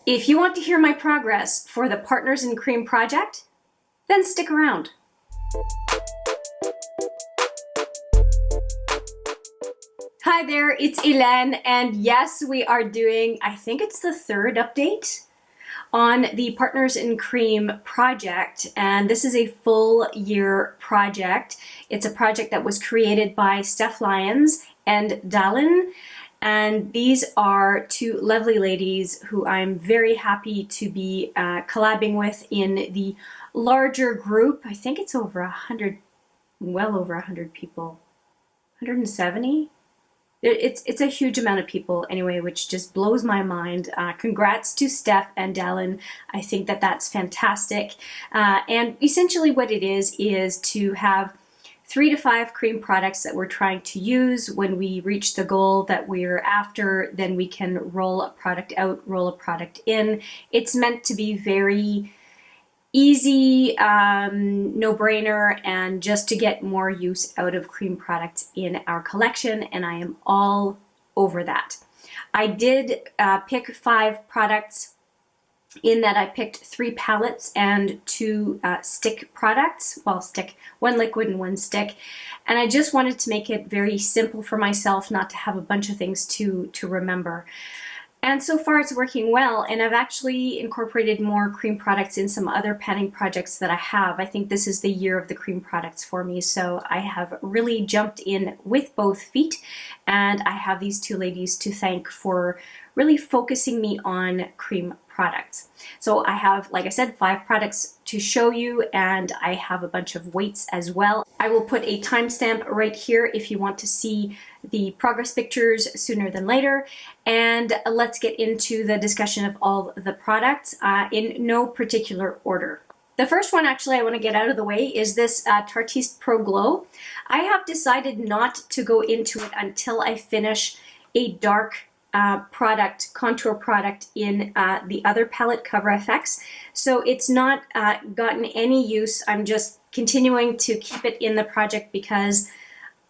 If you want to hear my progress for the Partners in Cream project, then stick around. Hi there, it's Hélène, and yes, we are doing, I think it's the third update on the Partners in Cream project, and this is a full year project. It's a project that was created by Steph Lyons and DaLin, and these are two lovely ladies who I'm very happy to be collabing with in the larger group. I think it's over 100, well over 100 people, 170. It's a huge amount of people anyway, which just blows my mind. Congrats to Steph and DaLin. I think that that's fantastic. And essentially what it is to have 3 to 5 cream products that we're trying to use. When we reach the goal that we're after, then we can roll a product out, roll a product in. It's meant to be very easy, no-brainer, and just to get more use out of cream products in our collection, and I am all over that. I did pick 5 products in that I picked 3 palettes and 2 stick products, well, stick, 1 liquid and 1 stick, and I just wanted to make it very simple for myself, not to have a bunch of things to remember. And so far it's working well, and I've actually incorporated more cream products in some other panning projects that I have. I think this is the year of the cream products for me, so I have really jumped in with both feet, and I have these two ladies to thank for really focusing me on cream products. So I have, like I said, 5 products to show you, and I have a bunch of weights as well. I will put a timestamp right here if you want to see the progress pictures sooner than later. And let's get into the discussion of all the products in no particular order. The first one actually I want to get out of the way is this Tartiste Pro Glow. I have decided not to go into it until I finish a dark product, contour product in the other palette, Cover FX. So it's not gotten any use. I'm just continuing to keep it in the project because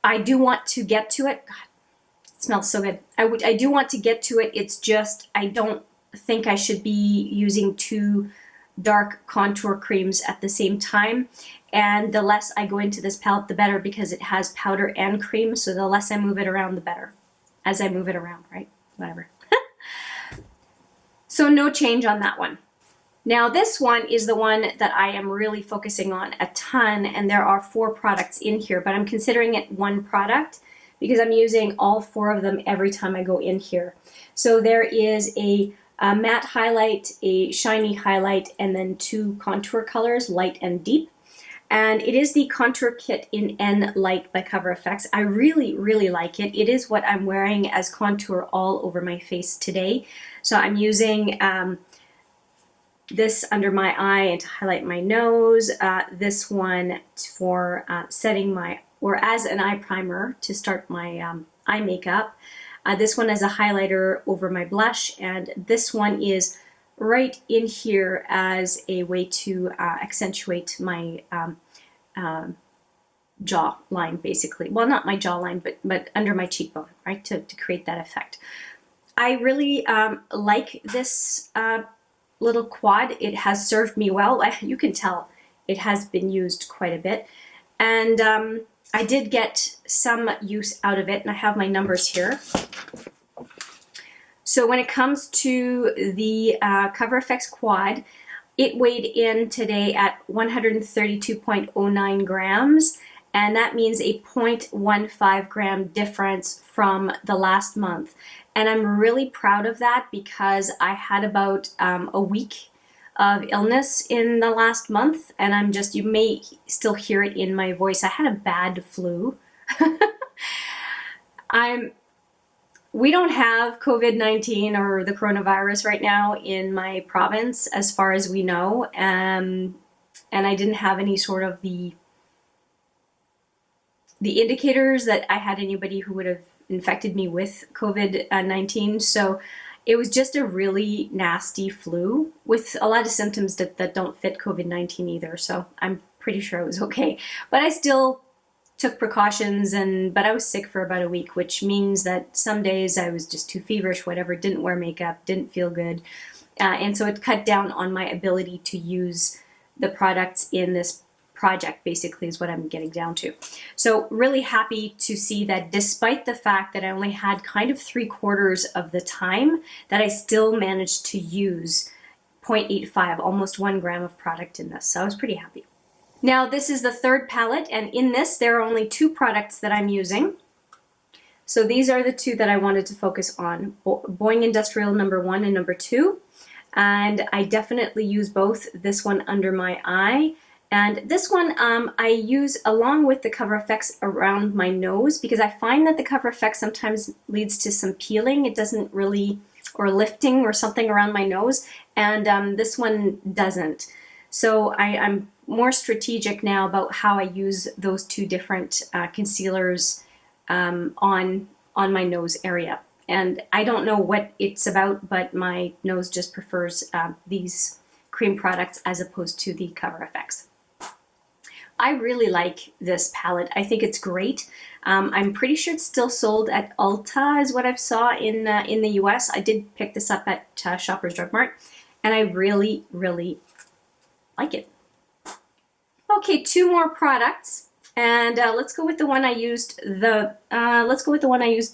I do want to get to it. God, it smells so good. I do want to get to it. It's just, I don't think I should be using 2 dark contour creams at the same time. And the less I go into this palette, the better, because it has powder and cream. So the less I move it around, the better. As I move it around, right? Whatever. So no change on that one. Now this one is the one that I am really focusing on a ton, and there are 4 products in here, but I'm considering it 1 product because I'm using all 4 of them every time I go in here. So there is a matte highlight, a shiny highlight, and then 2 contour colors, light and deep. And it is the Contour Kit in N Light by Cover FX. I really, really like it. It is what I'm wearing as contour all over my face today. So I'm using this under my eye and to highlight my nose. This one for setting my, or as an eye primer to start my eye makeup. This one as a highlighter over my blush. And this one is right in here as a way to accentuate my jawline, basically. Well, not my jawline, but under my cheekbone, right, to create that effect. I really like this little quad. It has served me well. You can tell it has been used quite a bit. And I did get some use out of it, and I have my numbers here. So when it comes to the Cover FX quad, it weighed in today at 132.09 grams, and that means a 0.15 gram difference from the last month. And I'm really proud of that because I had about a week of illness in the last month, and I'm just, you may still hear it in my voice. I had a bad flu. We don't have COVID-19 or the coronavirus right now in my province, as far as we know, and I didn't have any sort of the indicators that I had anybody who would have infected me with COVID-19. So it was just a really nasty flu with a lot of symptoms that don't fit COVID-19 either. So I'm pretty sure it was okay, but I still took precautions, but I was sick for about a week, which means that some days I was just too feverish, whatever, didn't wear makeup, didn't feel good. And so it cut down on my ability to use the products in this project, basically, is what I'm getting down to. So really happy to see that despite the fact that I only had kind of 3/4 of the time, that I still managed to use 0.85, almost 1 gram of product in this. So I was pretty happy. Now this is the third palette, and in this there are only 2 products that I'm using. So these are the 2 that I wanted to focus on, Boing Industrial number 1 and number 2. And I definitely use both. This one under my eye, and this one I use along with the Cover FX around my nose, because I find that the Cover FX sometimes leads to some peeling. It doesn't really, or lifting or something around my nose, and this one doesn't. So I'm more strategic now about how I use those 2 different concealers on my nose area. And I don't know what it's about, but my nose just prefers these cream products as opposed to the Cover FX. I really like this palette. I think it's great. I'm pretty sure it's still sold at Ulta, is what I saw in the US. I did pick this up at Shoppers Drug Mart, and I really, really like it. Okay, 2 more products. And let's go with the one I used the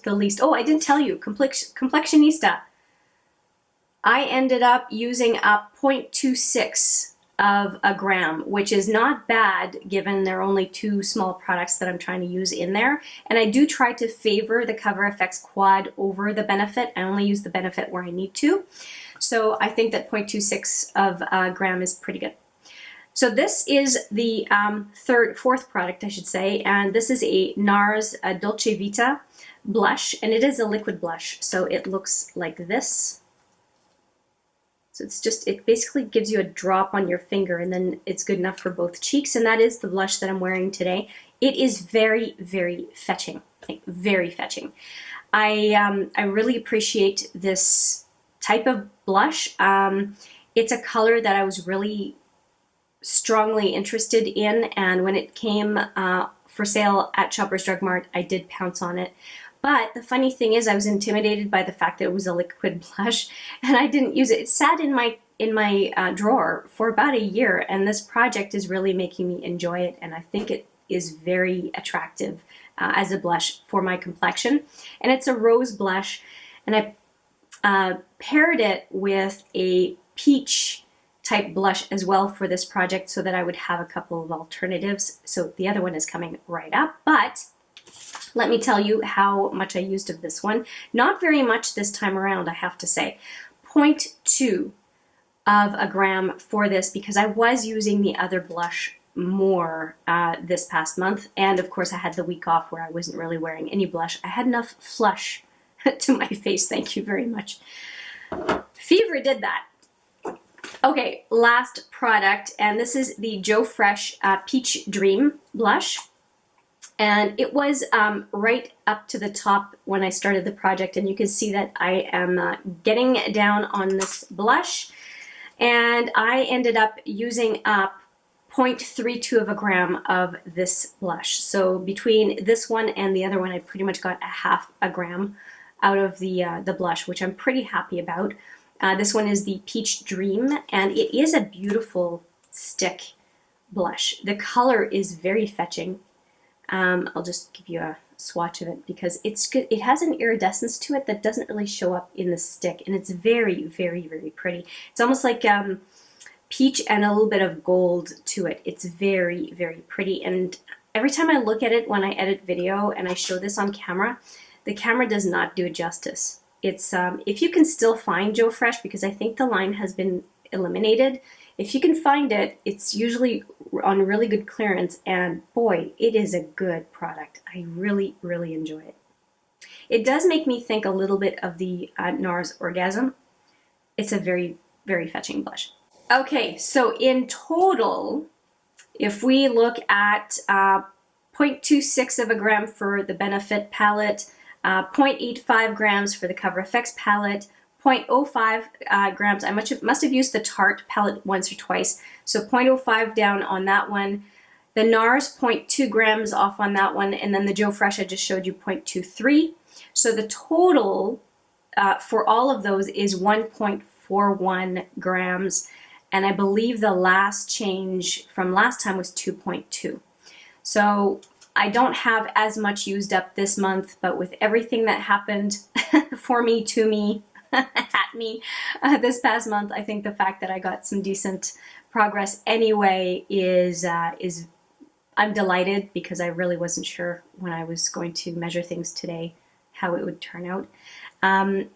least. Oh, I didn't tell you, Complexionista. I ended up using a 0.26 of a gram, which is not bad given there are only 2 small products that I'm trying to use in there. And I do try to favor the Cover FX Quad over the Benefit. I only use the Benefit where I need to. So I think that 0.26 of a gram is pretty good. So this is the fourth product, I should say, and this is a NARS Dolce Vita blush, and it is a liquid blush, so it looks like this. So it basically gives you a drop on your finger, and then it's good enough for both cheeks, and that is the blush that I'm wearing today. It is very, very fetching, like very fetching. I really appreciate this type of blush. It's a color that I was really strongly interested in, and when it came for sale at Shoppers Drug Mart, I did pounce on it. But the funny thing is, I was intimidated by the fact that it was a liquid blush, and I didn't use it. It sat in my drawer for about a year, and this project is really making me enjoy it, and I think it is very attractive as a blush for my complexion. And it's a rose blush, and I paired it with a peach type blush as well for this project, so that I would have a couple of alternatives. So the other one is coming right up, but let me tell you how much I used of this one. Not very much this time around, I have to say. 0.2 of a gram for this, because I was using the other blush more this past month, and of course I had the week off where I wasn't really wearing any blush. I had enough flush to my face, thank you very much. Fever did that. Okay, last product, and this is the Joe Fresh Peach Dream blush. And it was right up to the top when I started the project, and you can see that I am getting down on this blush. And I ended up using up 0.32 of a gram of this blush. So between this one and the other one, I pretty much got a half a gram out of the blush, which I'm pretty happy about. This one is the Peach Dream, and it is a beautiful stick blush. The color is very fetching. I'll just give you a swatch of it because it's good. It has an iridescence to it that doesn't really show up in the stick, and it's very, very, very pretty. It's almost like peach and a little bit of gold to it. It's very, very pretty, and every time I look at it when I edit video and I show this on camera, the camera does not do it justice. It's if you can still find Joe Fresh, because I think the line has been eliminated. If you can find it, it's usually on really good clearance, and boy, it is a good product. I really, really enjoy it. It does make me think a little bit of the NARS Orgasm. It's a very, very fetching blush. Okay, so in total, if we look at 0.26 of a gram for the Benefit palette, 0.85 grams for the Cover FX palette, 0.05 grams. I must have used the Tarte palette once or twice, so 0.05 down on that one. The NARS, 0.2 grams off on that one, and then the Joe Fresh I just showed you, 0.23. So the total for all of those is 1.4 1.41 grams. And I believe the last change from last time was 2.2. So I don't have as much used up this month, but with everything that happened for me, to me, at me this past month, I think the fact that I got some decent progress anyway is I'm delighted, because I really wasn't sure when I was going to measure things today how it would turn out. And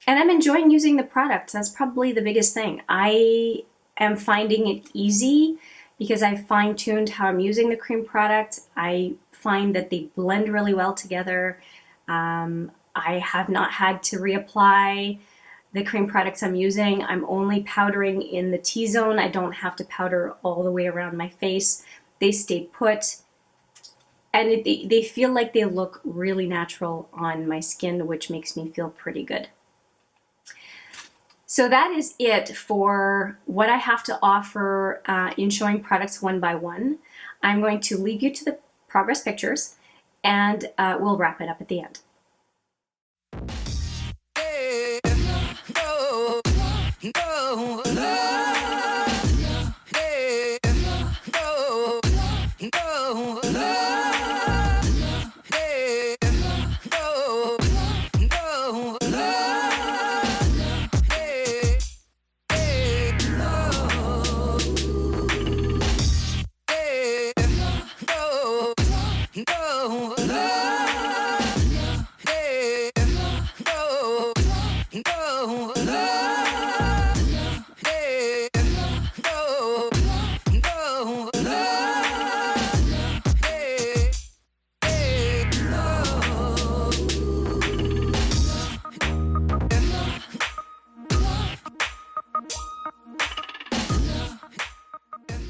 I'm enjoying using the products. That's probably the biggest thing. I am finding it easy because I've fine-tuned how I'm using the cream product. I find that they blend really well together. I have not had to reapply the cream products I'm using. I'm only powdering in the T-zone. I don't have to powder all the way around my face. They stay put, and they feel like they look really natural on my skin, which makes me feel pretty good. So that is it for what I have to offer in showing products one by one. I'm going to leave you to the progress pictures, and we'll wrap it up at the end.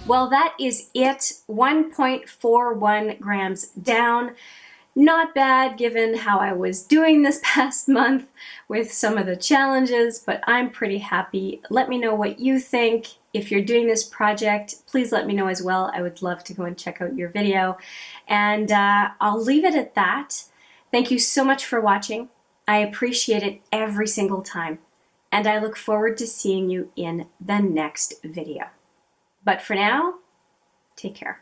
Well, that is it. 1.41 grams down. Not bad given how I was doing this past month with some of the challenges, but I'm pretty happy. Let me know what you think. If you're doing this project, please let me know as well. I would love to go and check out your video. And I'll leave it at that. Thank you so much for watching. I appreciate it every single time. And I look forward to seeing you in the next video. But for now, take care.